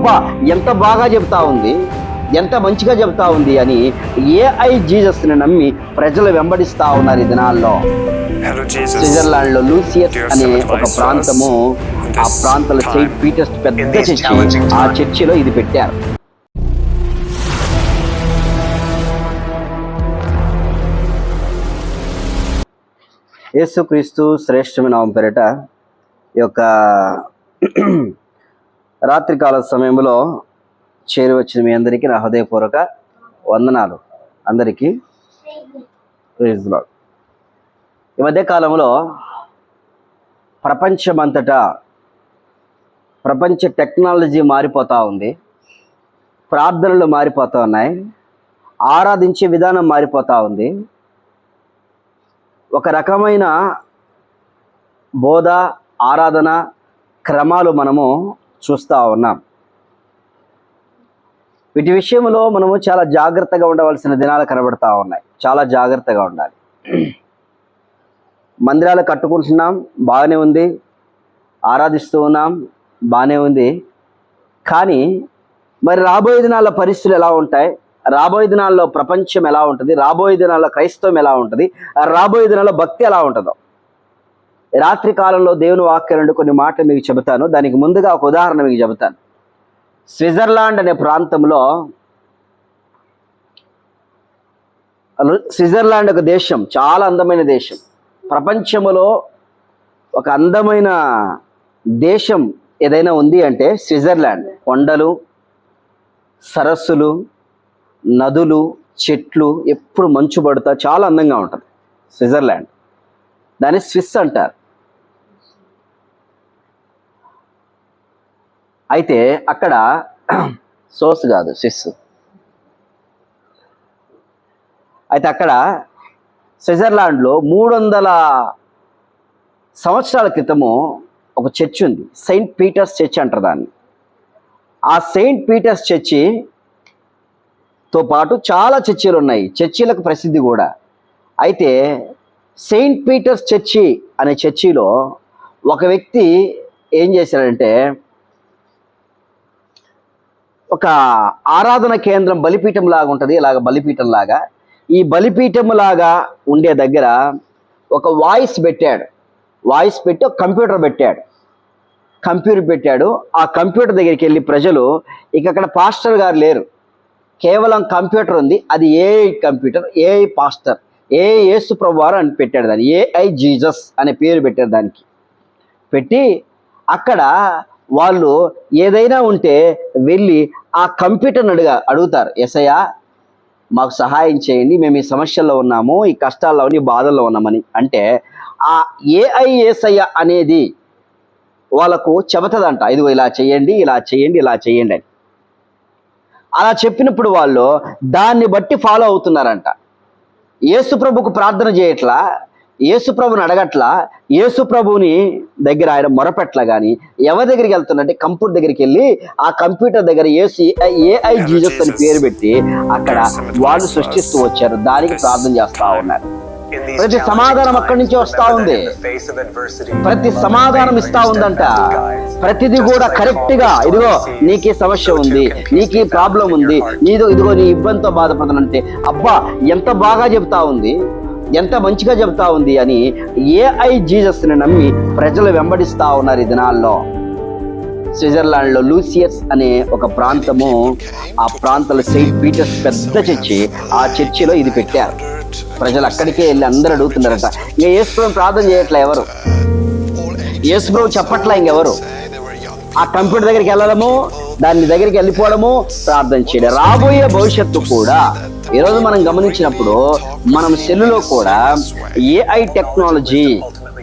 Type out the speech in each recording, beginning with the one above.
అబ్బా ఎంత బాగా చెబుతా ఉంది, ఎంత మంచిగా చెబుతా ఉంది అని ఏఐ జీసస్ని నమ్మి ప్రజలు వెంబడిస్తా ఉన్నారు ఈ దినాల్లో. స్విట్జర్లాండ్ లో లూసియస్ అనే ఒక ప్రాంతము, ఆ ప్రాంతంలో సెయింట్ పీటర్స్ పెద్ద చర్చి, ఆ చర్చిలో ఇది పెట్టారు. యేసుక్రీస్తు శ్రేష్టమైన నామం పేరిట ఈ యొక్క రాత్రికాల సమయంలో చేరి వచ్చిన మీ అందరికీ నా హృదయపూర్వక వందనాలు. అందరికీ ప్రైజ్ ది లార్డ్. ఈ మధ్య కాలంలో ప్రపంచమంతటా ప్రపంచ టెక్నాలజీ మారిపోతూ ఉంది, ప్రార్థనలు మారిపోతూ ఉన్నాయి, ఆరాధించే విధానం మారిపోతూ ఉంది. ఒక రకమైన బోధ, ఆరాధన క్రమాలు మనము చూస్తూ ఉన్నాం. వీటి విషయంలో మనము చాలా జాగ్రత్తగా ఉండవలసిన దినాలు కనబడతా ఉన్నాయి. చాలా జాగ్రత్తగా ఉండాలి. మందిరాలు కట్టుకుంటున్నాం, బాగానే ఉంది, ఆరాధిస్తూ ఉన్నాం, బాగానే ఉంది. కానీ మరి రాబోయే దినాల పరిస్థితులు ఎలా ఉంటాయి, రాబోయే దినాల్లో ప్రపంచం ఎలా ఉంటుంది, రాబోయే దినాల్లో క్రైస్తవం ఎలా ఉంటుంది, రాబోయే దినాల్లో భక్తి ఎలా ఉంటుందో రాత్రి కాలంలో దేవుని వాక్యం నుండి కొన్ని మాటలు మీకు చెబుతాను. దానికి ముందుగా ఒక ఉదాహరణ మీకు చెబుతాను. స్విట్జర్లాండ్ అనే ప్రాంతంలో, స్విట్జర్లాండ్ ఒక దేశం, చాలా అందమైన దేశం. ప్రపంచంలో ఒక అందమైన దేశం ఏదైనా ఉంది అంటే స్విట్జర్లాండ్. కొండలు, సరస్సులు, నదులు, చెట్లు, ఎప్పుడు మంచు పడుతా చాలా అందంగా ఉంటుంది స్విట్జర్లాండ్. దాన్ని స్విస్ అంటారు. అయితే అక్కడ సోస్ కాదు, స్విస్. అయితే అక్కడ స్విట్జర్లాండ్లో 300 సంవత్సరాల క్రితము ఒక చర్చ్ ఉంది, సెయింట్ పీటర్స్ చర్చ్ అంటారు దాన్ని. ఆ సెయింట్ పీటర్స్ చర్చితో పాటు చాలా చర్చిలు ఉన్నాయి, చర్చిలకు ప్రసిద్ధి కూడా. అయితే సెయింట్ పీటర్స్ చర్చి అనే చర్చిలో ఒక వ్యక్తి ఏం చేశాడంటే, ఒక ఆరాధన కేంద్రం, బలిపీఠం లాగా ఉంటుంది, ఇలాగ బలిపీఠం లాగా. ఈ బలిపీఠం లాగా ఉండే దగ్గర ఒక వాయిస్ పెట్టాడు. వాయిస్ పెట్టి ఒక కంప్యూటర్ పెట్టాడు. ఆ కంప్యూటర్ దగ్గరికి వెళ్ళి ప్రజలు, ఇక అక్కడ పాస్టర్ గారు లేరు, కేవలం కంప్యూటర్ ఉంది. అది AI computer, AI pastor, AI యేసు ప్రభు వారు అని పెట్టాడు. దాన్ని ఏఐ జీసస్ అనే పేరు పెట్టారు. దానికి పెట్టి అక్కడ వాళ్ళు ఏదైనా ఉంటే వెళ్ళి ఆ కంప్యూటర్ని అడుగుతారు, యేసయ్యా మాకు సహాయం చేయండి, మేము ఈ సమస్యల్లో ఉన్నాము, ఈ కష్టాల్లో, ఈ బాధల్లో ఉన్నామని. అంటే ఆ ఏఐ యేసయ్య అనేది వాళ్ళకు చెబుతుందంట, ఇదిగో ఇలా చేయండి, ఇలా చేయండి, ఇలా చేయండి అని. అలా చెప్పినప్పుడు వాళ్ళు దాన్ని బట్టి ఫాలో అవుతున్నారంట. యేసు ప్రభుకు ప్రార్థన చేయట్లా, యేసు ప్రభుని అడగట్లా, యేసు ప్రభుని దగ్గర ఆయన మొరపెట్ల. కానీ ఎవరి దగ్గరికి వెళ్తున్నట్టే కంప్యూటర్ దగ్గరికి వెళ్ళి ఆ కంప్యూటర్ దగ్గర ఏఐ జీసస్ అని పేరు పెట్టి అక్కడ వాళ్ళు సృష్టిస్తూ వచ్చారు, దానికి ప్రార్థన చేస్తూ ఉన్నారు. ప్రతి సమాధానం అక్కడి నుంచి వస్తూ ఉంది, ప్రతి సమాధానం ఇస్తా ఉందంట. ప్రతిదీ కూడా కరెక్ట్గా, ఇదిగో నీకు సమస్య ఉంది, నీకు ప్రాబ్లం ఉంది, ఇదిగో నీ ఇబ్బందితో బాధపడుతుందంటే, అబ్బా ఎంత బాగా చెబుతా ఉంది, ఎంత మంచిగా చెబుతా ఉంది అని ఏఐ జీసస్ని నమ్మి ప్రజలు వెంబడిస్తా ఉన్నారు ఈ దినాల్లో. స్విట్జర్లాండ్లో లూసియస్ అనే ఒక ప్రాంతము, ఆ ప్రాంతంలో సెయింట్ పీటర్స్ పెద్ద చర్చి, ఆ చర్చిలో ఇది పెట్టారు. ప్రజలు అక్కడికే వెళ్ళి అందరూ అడుగుతున్నారట. ఇంకా యేసు ప్రభు ప్రార్థన చేయట్లా ఎవరు, యేసు ప్రభు చెప్పట్లా ఇంకెవరు. ఆ కంప్యూటర్ దగ్గరికి వెళ్ళడము, దాని దగ్గరికి వెళ్ళిపోవడము, ప్రార్థన చేయడం. రాబోయే భవిష్యత్తు కూడా ఈరోజు మనం గమనించినప్పుడు మనం సెల్లులో కూడా ఏఐ టెక్నాలజీ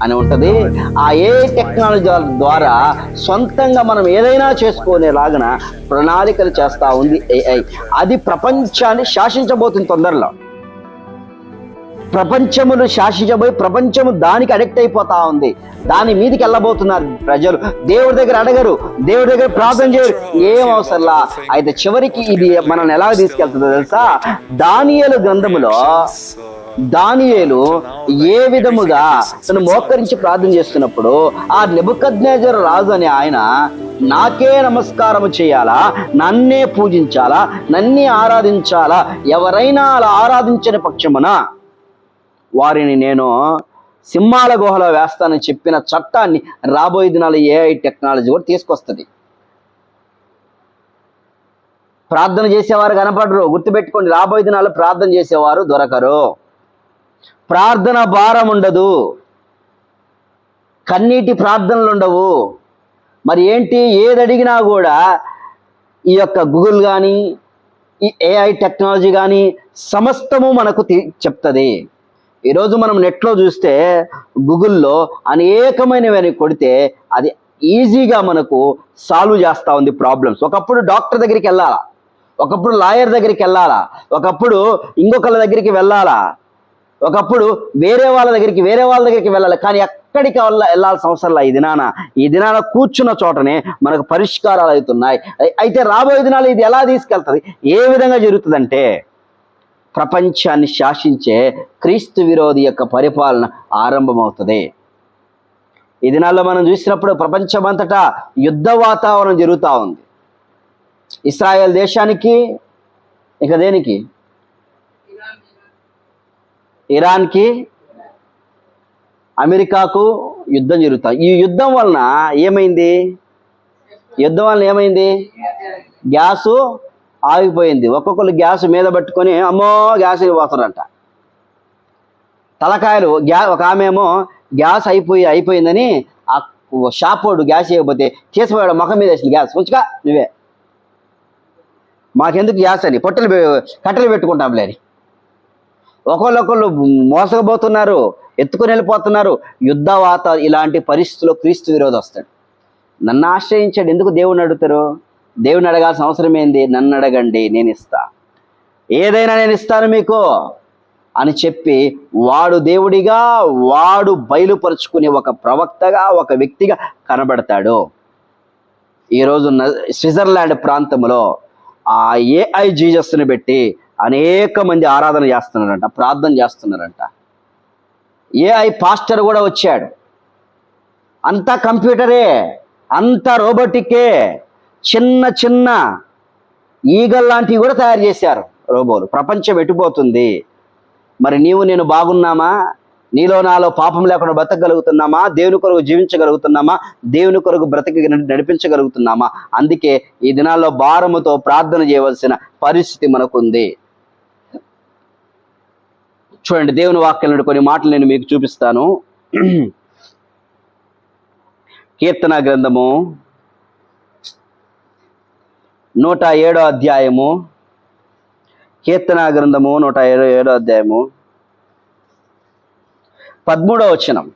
అని ఉంటుంది. ఆ ఏఐ టెక్నాలజీ ద్వారా సొంతంగా మనం ఏదైనా చేసుకునేలాగా ప్రణాళికలు చేస్తూ ఉంది ఏఐ. అది ప్రపంచాన్ని శాసించబోతుంది తొందరలో. ప్రపంచమును శాసించబోయి ప్రపంచము దానికి అడిక్ట్ అయిపోతా ఉంది, దాని మీదకి వెళ్ళబోతున్నారు ప్రజలు. దేవుడి దగ్గర అడగరు, దేవుడి దగ్గర ప్రార్థన చేయరు, ఏం అవసరంలా. అయితే చివరికి ఇది మనల్ని ఎలా తీసుకెళ్తుందో తెలుసా? దానియేలు గ్రంథములో దానియేలు ఏ విధముగా తను మోకరించి ప్రార్థన చేస్తున్నప్పుడు ఆ నెబుకద్నెజరు రాజు అనే ఆయన నాకే నమస్కారం చేయాలా, నన్నే పూజించాలా, నన్నే ఆరాధించాలా, ఎవరైనా అలా ఆరాధించని పక్షమున వారిని నేను సింహాల గుహలో వేస్తానని చెప్పిన చట్టాన్ని రాబోయే దినాలు ఏఐ టెక్నాలజీ కూడా తీసుకొస్తుంది. ప్రార్థన చేసేవారు కనపడరు. గుర్తుపెట్టుకోండి, రాబోయే దినాలు ప్రార్థన చేసేవారు దొరకరు. ప్రార్థన భారం ఉండదు, కన్నీటి ప్రార్థనలు ఉండవు. మరి ఏంటి, ఏది అడిగినా కూడా ఈ యొక్క గూగుల్ కానీ, ఈ ఏఐ టెక్నాలజీ కానీ సమస్తము మనకు చెప్తుంది. ఈరోజు మనం నెట్లో చూస్తే గూగుల్లో అనేకమైనవి కొడితే అది ఈజీగా మనకు సాల్వ్ చేస్తూ ఉంది ప్రాబ్లమ్స్. ఒకప్పుడు డాక్టర్ దగ్గరికి వెళ్ళాలా, ఒకప్పుడు లాయర్ దగ్గరికి వెళ్ళాలా, ఒకప్పుడు ఇంకొకళ్ళ దగ్గరికి వెళ్ళాలా, ఒకప్పుడు వేరే వాళ్ళ దగ్గరికి వెళ్ళాలి. కానీ ఎక్కడికి వెళ్ళాల్సిన అవసరం లేదు. ఈ దినాన కూర్చున్న చోటనే మనకు పరిష్కారాలు అవుతున్నాయి. అయితే రాబోయే దినాలు ఇది ఎలా తీసుకెళ్తుంది, ఏ విధంగా జరుగుతుందంటే ప్రపంచాన్ని శాసించే క్రీస్తు విరోధి యొక్క పరిపాలన ఆరంభమవుతుంది. ఈ దినాల్లో మనం చూసినప్పుడు ప్రపంచమంతటా యుద్ధ వాతావరణం జరుగుతూ ఉంది. ఇస్రాయేల్ దేశానికి, ఇక దేనికి, ఇరాన్కి, అమెరికాకు యుద్ధం జరుగుతాయి. ఈ యుద్ధం వలన ఏమైంది, గ్యాసు ఆగిపోయింది. ఒక్కొక్కరు గ్యాస్ మీద పట్టుకొని అమ్మో గ్యాస్ పోతారంట. తలకాయలు ఒక ఆమె ఏమో గ్యాస్ అయిపోయిందని ఆ షాప్ వాడు గ్యాస్ ఇవ్వకపోతే చేసిపోయాడు, ముఖం మీద వేసింది గ్యాస్, ఉంచుగా నువ్వే, మాకెందుకు గ్యాస్ అని కట్టెలు పెట్టుకుంటాంలే అని ఒకళ్ళు మోసకపోతున్నారు, ఎత్తుకుని వెళ్ళిపోతున్నారు. ఇలాంటి పరిస్థితుల్లో క్రీస్తు విరోధి వస్తాడు. నన్ను ఆశ్రయించాడు, ఎందుకు దేవుని అడుగుతారు? దేవుని అడగాల్సిన అవసరం ఏంది? నన్ను అడగండి, నేను ఇస్తా, ఏదైనా నేను ఇస్తాను మీకు అని చెప్పి వాడు దేవుడిగా, వాడు బయలుపరుచుకునే ఒక ప్రవక్తగా, ఒక వ్యక్తిగా కనబడతాడు. ఈరోజు స్విట్జర్లాండ్ ప్రాంతంలో ఆ ఏఐ జీసస్ని పెట్టి అనేక మంది ఆరాధన చేస్తున్నారంట, ప్రార్థన చేస్తున్నారంట. ఏఐ పాస్టర్ కూడా వచ్చాడు. అంతా కంప్యూటరే, అంతా రోబోటికే. చిన్న చిన్న ఈగల్ లాంటివి కూడా తయారు చేశారు రోబోలు. ప్రపంచం ఎటుపోతుంది? మరి నీవు నేను బాగున్నామా? నీలో నాలో పాపం లేకుండా బ్రతకగలుగుతున్నామా? దేవుని కొరకు జీవించగలుగుతున్నామా? దేవుని కొరకు బ్రతికి నడిపించగలుగుతున్నామా? అందుకే ఈ దినాల్లో భారముతో ప్రార్థన చేయవలసిన పరిస్థితి మనకుంది. చూడండి, దేవుని వాక్యాలను కొన్ని మాటలు నేను మీకు చూపిస్తాను. కీర్తన గ్రంథము 107వ అధ్యాయము, కీర్తన గ్రంథము 107వ అధ్యాయము 13వ వచనం.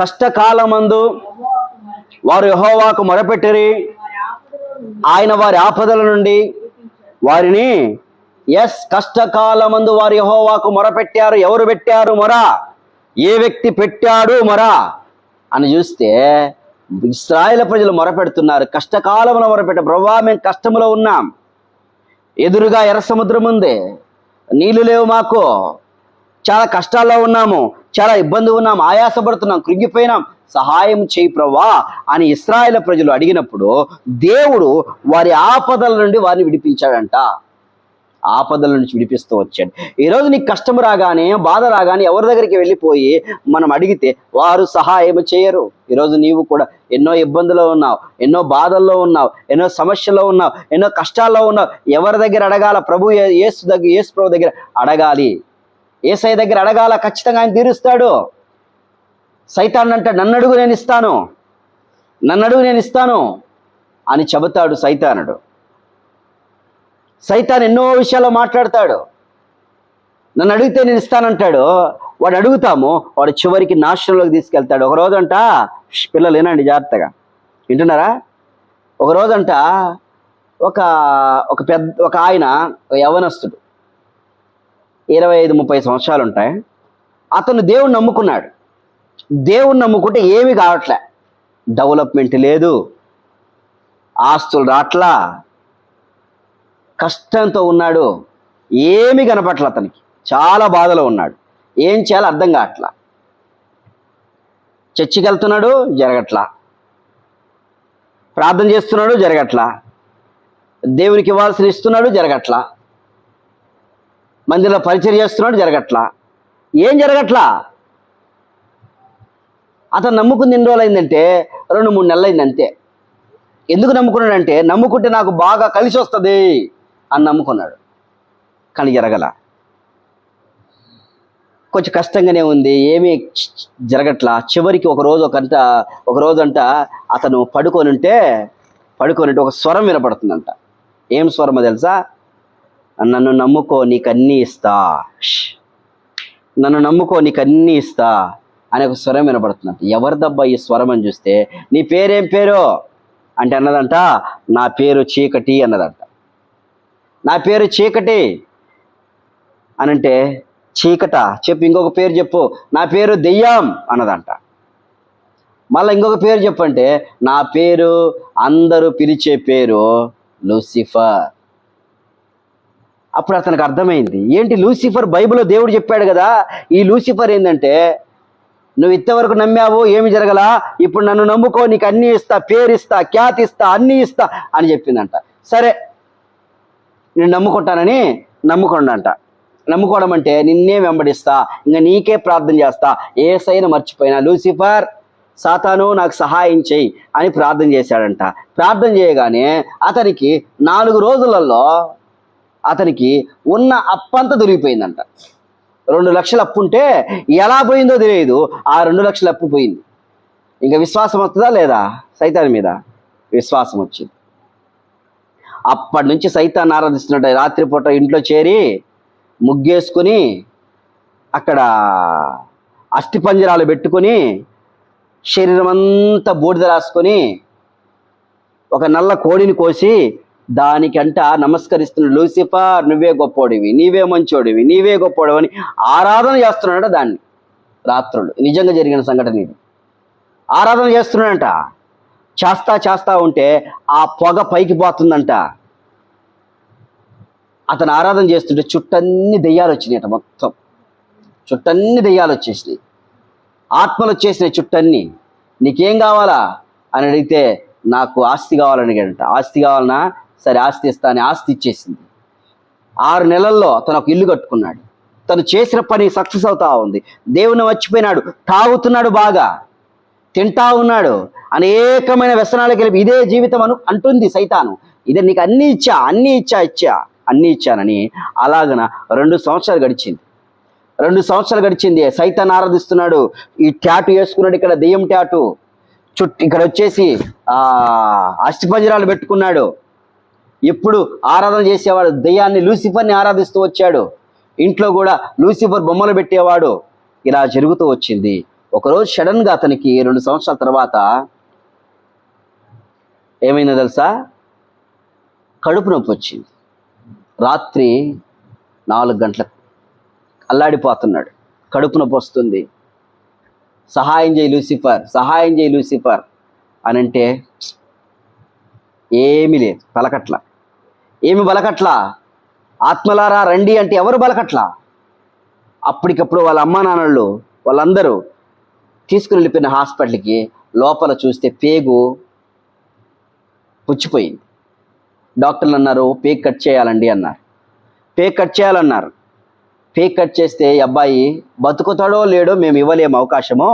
కష్టకాలమందు వారు యెహోవాకు మొరపెట్టిరి, ఆయన వారి ఆపదల నుండి వారిని. కష్టకాలమందు వారు యెహోవాకు మొరపెట్టారు. ఎవరు పెట్టారు మొర? ఏ వ్యక్తి పెట్టాడు మొర అని చూస్తే ఇశ్రాయేలు ప్రజలు మొరపెడుతున్నారు. కష్టకాలంలో మొరపెట్టారు. ప్రభువా, మేము కష్టంలో ఉన్నాం, ఎదురుగా ఎర్ర సముద్రం ఉంది, నీళ్లు లేవు, మాకు చాలా కష్టాల్లో ఉన్నాము, చాలా ఇబ్బంది ఉన్నాం, ఆయాసపడుతున్నాం, కృంగిపోయినాం, సహాయం చేయి ప్రభువా అని ఇశ్రాయేలు ప్రజలు అడిగినప్పుడు దేవుడు వారి ఆపదల నుండి వారిని విడిపించాడంట. ఆపదల నుంచి విడిపిస్తూ వచ్చాడు. ఈరోజు నీకు కష్టం రాగానే, బాధ రాగానే ఎవరి దగ్గరికి వెళ్ళిపోయి మనం అడిగితే వారు సహాయం చేయరు. ఈరోజు నీవు కూడా ఎన్నో ఇబ్బందుల్లో ఉన్నావు, ఎన్నో బాధల్లో ఉన్నావు, ఎన్నో సమస్యల్లో ఉన్నావు, ఎన్నో కష్టాల్లో ఉన్నావు. ఎవరి దగ్గర అడగాల? యేసు ప్రభు దగ్గర అడగాలి. యేసయ్య దగ్గర అడగాల, ఖచ్చితంగా ఆయన తీరుస్తాడు. సైతాన్ అంటాడు, నన్ను అడుగు నేను ఇస్తాను అని చెబుతాడు సైతానుడు. సైతాన్ ఎన్నో విషయాల్లో మాట్లాడతాడు. నన్ను అడిగితే నేను ఇస్తానంటాడు. వాడు అడుగుతాము, వాడు చివరికి నాశనంలోకి తీసుకెళ్తాడు. ఒక రోజంట, పిల్లలు ఏనండి జాగ్రత్తగా వింటున్నారా? ఒక రోజంట ఒక ఆయన, యవ్వనస్తుడు, 25-30 సంవత్సరాలు ఉంటాయి. అతను దేవుణ్ణి నమ్ముకున్నాడు. దేవుణ్ణి నమ్ముకుంటే ఏమీ కావట్లే, డెవలప్మెంట్ లేదు, ఆస్తులు రాట్లా, కష్టంతో ఉన్నాడు, ఏమీ కనపట్ల, అతనికి చాలా బాధలో ఉన్నాడు. ఏం చేయాలో అర్థం కావట్లా. చర్చికి వెళ్తున్నాడు, జరగట్లా. ప్రార్థన చేస్తున్నాడు, జరగట్లా. దేవునికి ఇవ్వాల్సిన ఇస్తున్నాడు, జరగట్లా. మందిరంలో పరిచయం చేస్తున్నాడు, జరగట్లా. ఏం జరగట్లా? అతను నమ్ముకుని ఎన్ని రోజులు అయిందంటే 2-3 నెలలు అయింది అంతే. ఎందుకు నమ్ముకున్నాడంటే నమ్ముకుంటే నాకు బాగా కలిసి వస్తుంది అని నమ్ముకున్నాడు. కానీ జరగల. కొంచెం కష్టంగానే ఉంది, ఏమీ జరగట్లా. చివరికి ఒక రోజంట అతను పడుకొని ఒక స్వరం వినపడుతుందంట. ఏం స్వరమో తెలుసా? నన్ను నమ్ముకో నీకు అన్నీ ఇస్తా, నన్ను నమ్ముకో నీకు అన్నీ ఇస్తా అనే ఒక స్వరం వినపడుతుందంట. ఎవరిదబ్బా ఈ స్వరం అని చూస్తే, నీ పేరేం పేరు అంటే అన్నదంట, నా పేరు చీకటి అన్నదంట. నా పేరు చీకటి అనంటే, చీకట చెప్పు, ఇంకొక పేరు చెప్పు. నా పేరు దెయ్యం అన్నదంట. మళ్ళీ ఇంకొక పేరు చెప్పంటే, నా పేరు అందరూ పిలిచే పేరు లూసిఫర్. అప్పుడు అతనికి అర్థమైంది, ఏంటి లూసిఫర్ బైబిల్లో దేవుడు చెప్పాడు కదా, ఈ లూసిఫర్ ఏంటంటే, నువ్వు ఇంతవరకు నమ్మావు, ఏమి జరగలా, ఇప్పుడు నన్ను నమ్ముకో నీకు అన్నీ ఇస్తా, పేరు ఇస్తా, ఖ్యాతి ఇస్తా, అన్నీ ఇస్తా అని చెప్పిందంట. సరే నేను నమ్ముకుంటానని నమ్ముకోండంట. నమ్ముకోవడం అంటే నిన్నే వెంబడిస్తా, ఇంకా నీకే ప్రార్థన చేస్తా, యేసయ్యను మర్చిపోయినా. లూసిఫర్, సాతాను నాకు సహాయం చెయ్యి అని ప్రార్థన చేశాడంట. ప్రార్థన చేయగానే అతనికి 4 రోజులలో అతనికి ఉన్న అప్పంతా దొరికిపోయిందంట. 2 లక్షల అప్పు ఉంటే ఎలా పోయిందో తెలియదు, ఆ 2 లక్షల అప్పు పోయింది. ఇంకా విశ్వాసం వస్తుందా లేదా సైతాన్ మీద? విశ్వాసం వచ్చింది. అప్పటి నుంచి సైతాన్ని ఆరాధిస్తున్నట్టు రాత్రిపూట ఇంట్లో చేరి ముగ్గేసుకుని అక్కడ అస్థిపంజరాలు పెట్టుకుని శరీరం అంతా బూడిద రాసుకొని ఒక నల్ల కోడిని కోసి దానికంట నమస్కరిస్తున్నాడు. లూసిఫర్, నువ్వే గొప్పోడివి, నీవే మంచోడివి, నీవే గొప్పోడివి అని ఆరాధన చేస్తున్నాడు. దాన్ని రాత్రులు నిజంగా జరిగిన సంఘటన ఇది. ఆరాధన చేస్తున్నాడంట. చేస్తా ఉంటే ఆ పొగ పైకి పోతుందంట. అతను ఆరాధన చేస్తుంటే చుట్టన్ని దెయ్యాలు వచ్చినాయట. మొత్తం చుట్టన్ని దెయ్యాలు వచ్చేసినాయి, ఆత్మలు వచ్చేసినాయి చుట్టన్ని. నీకేం కావాలా అని అడిగితే, నాకు ఆస్తి కావాలని అడిగాడంట. ఆస్తి కావాలన్నా, సరే ఆస్తి ఇస్తా అని ఆస్తి ఇచ్చేసింది. 6 నెలల్లో తను ఒక ఇల్లు కట్టుకున్నాడు. తను చేసిన పని సక్సెస్ అవుతా ఉంది. దేవుని మర్చిపోయినాడు, తాగుతున్నాడు, బాగా తింటా ఉన్నాడు, అనేకమైన వ్యసనాలకు వెళ్ళి ఇదే జీవితం అంటుంది సైతాను. ఇదే నీకు అన్నీ ఇచ్చానని. అలాగన 2 సంవత్సరాలు గడిచింది. 2 సంవత్సరాలు గడిచింది. సైతాన్ని ఆరాధిస్తున్నాడు. ఈ ట్యాటు వేసుకున్నాడు, ఇక్కడ దెయ్యం ట్యాటు, ఇక్కడ వచ్చేసి అస్థిపంజరాలు పెట్టుకున్నాడు. ఎప్పుడు ఆరాధన చేసేవాడు దెయ్యాన్ని, లూసిఫర్ని ఆరాధిస్తూ వచ్చాడు. ఇంట్లో కూడా లూసిఫర్ బొమ్మలు పెట్టేవాడు. ఇలా జరుగుతూ వచ్చింది. ఒకరోజు సడన్గా అతనికి 2 సంవత్సరాల తర్వాత ఏమైందో తెలుసా? కడుపు నొప్పి వచ్చింది. రాత్రి 4 గంటలకు అల్లాడిపోతున్నాడు. కడుపు నొప్పి వస్తుంది. సహాయం చేయి లూసిఫర్ అని అంటే ఏమీ లేదు, బలకట్లా. ఆత్మలారా రండి అంటే ఎవరు బలకట్లా. అప్పటికప్పుడు వాళ్ళ అమ్మా నాన్నలు వాళ్ళందరూ తీసుకుని వెళ్ళిపోయిన హాస్పిటల్కి. లోపల చూస్తే పేగు పుచ్చిపోయింది. డాక్టర్లు అన్నారు, పేగు కట్ చేయాలండి అన్నారు. పేగు కట్ చేస్తే అబ్బాయి బతుకుతాడో లేడో మేము ఇవ్వలేము అవకాశమో,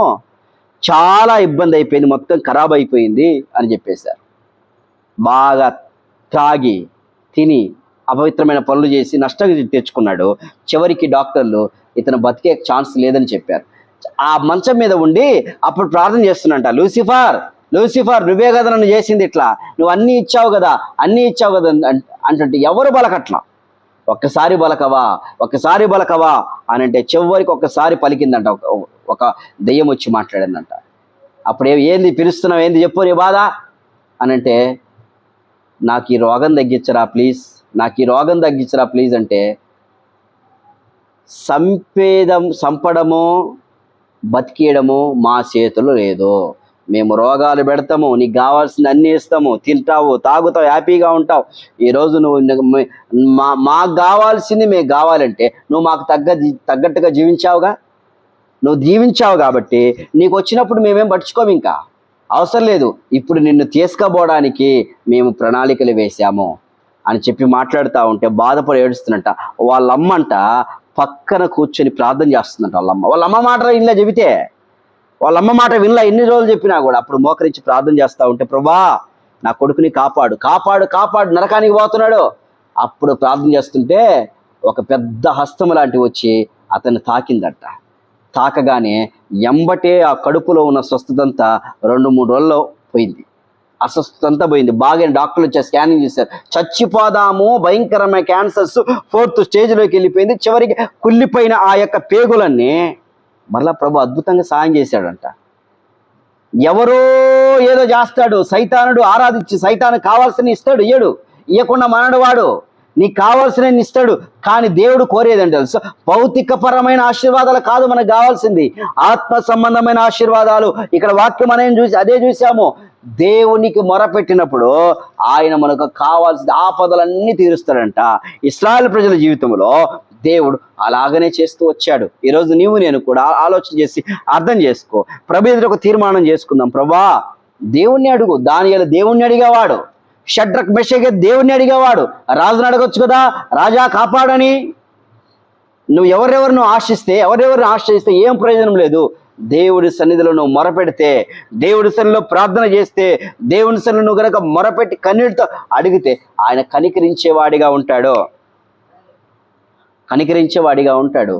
చాలా ఇబ్బంది అయిపోయింది, మొత్తం ఖరాబ్ అయిపోయింది అని చెప్పేశారు. బాగా త్రాగి తిని అపవిత్రమైన పనులు చేసి నష్టం తెచ్చుకున్నాడు. చివరికి డాక్టర్లు ఇతను బతికే ఛాన్స్ లేదని చెప్పారు. ఆ మంచం మీద ఉండి అప్పుడు ప్రార్థన చేస్తున్నట్ట, లూసిఫర్ నువ్వే కదా నన్ను చేసింది, ఇట్లా నువ్వు అన్నీ ఇచ్చావు కదా అంటే ఎవరు బలకట్లా. ఒక్కసారి బలకవా అని అంటే చివరికి ఒక్కసారి పలికిందంట. ఒక దెయ్యం వచ్చి మాట్లాడిందంట. అప్పుడు ఏంది పిలుస్తున్నావు, ఏంది చెప్పు నీ బాధ అని అంటే, నాకు ఈ రోగం తగ్గించరా ప్లీజ్ అంటే, సంపడము బతికేయడము మా చేతులు లేదు. మేము రోగాలు పెడతాము, నీకు కావాల్సింది అన్నీ ఇస్తాము, తింటావు, తాగుతావు, హ్యాపీగా ఉంటావు. ఈరోజు నువ్వు మాకు కావాల్సింది మేము కావాలంటే నువ్వు మాకు తగ్గట్టుగా జీవించావు కాబట్టి నీకు వచ్చినప్పుడు మేమేం పట్టించుకోము. ఇంకా అవసరం లేదు, ఇప్పుడు నిన్ను తీసుకుపోవడానికి మేము ప్రణాళికలు వేశాము అని చెప్పి మాట్లాడుతూ ఉంటే బాధపడి ఏడుస్తున్నట్ట. వాళ్ళమ్మంట పక్కన కూర్చొని ప్రార్థన చేస్తుందంట. వాళ్ళమ్మ మాట ఇలా చెబితే, వాళ్ళమ్మ మాట వినలా ఎన్ని రోజులు చెప్పినా కూడా. అప్పుడు మోకరించి ప్రార్థన చేస్తూ ఉంటే, ప్రభా నా కొడుకుని కాపాడు, కాపాడు, కాపాడు, నరకానికి పోతున్నాడు. అప్పుడు ప్రార్థన చేస్తుంటే ఒక పెద్ద హస్తం లాంటివి వచ్చి అతన్ని తాకిందట. తాకగానే ఎంబటే ఆ కడుపులో ఉన్న స్వస్థతంతా 2-3 రోజుల్లో పోయింది. అస్వస్థత అంతా పోయింది. బాగా డాక్టర్లు వచ్చి స్కానింగ్ చేశారు. చచ్చిపోదాము, భయంకరమైన క్యాన్సర్స్ 4th స్టేజ్లోకి వెళ్ళిపోయింది. చివరికి కుళ్ళిపోయిన ఆ యొక్క పేగులన్నీ మరలా ప్రభు అద్భుతంగా సాయం చేశాడంట. ఎవరో ఏదో చేస్తాడు, సైతానుడు ఆరాధించి సైతాను కావాల్సిన ఇస్తాడు, ఇయ్యకుండా మనడు వాడు. నీకు కావాల్సిన ఇస్తాడు. కానీ దేవుడు కోరేదండి తెలుసు, భౌతికపరమైన ఆశీర్వాదాలు కాదు మనకు కావాల్సింది, ఆత్మ సంబంధమైన ఆశీర్వాదాలు. ఇక్కడ వాక్యం మనం అదే చూసాము. దేవునికి మొరపెట్టినప్పుడు ఆయన మనకు కావాల్సిన ఆపదలన్నీ తీరుస్తాడంట. ఇశ్రాయేలు ప్రజల జీవితంలో దేవుడు అలాగనే చేస్తూ వచ్చాడు. ఈరోజు నేను కూడా ఆలోచన చేసి అర్థం చేసుకో. ప్రభు ఎదుట ఒక తీర్మానం చేసుకుందాం. ప్రభా దేవుణ్ణి అడుగు. దానియేలు దేవుణ్ణి అడిగేవాడు, షడ్రక్ మెషక్ దేవుణ్ణి అడిగేవాడు. రాజుని అడగొచ్చు కదా, రాజా కాపాడని. నువ్వు ఎవరెవరిని ఆశ్రయిస్తే ఏం ప్రయోజనం లేదు. దేవుడి సన్నిధిలో నువ్వు మొరపెడితే, దేవుడి సన్నిధిలో ప్రార్థన చేస్తే, దేవుడి సన్నిధిలో నువ్వు కనుక మొరపెట్టి కన్నీటితో అడిగితే ఆయన కనికరించేవాడిగా ఉంటాడు.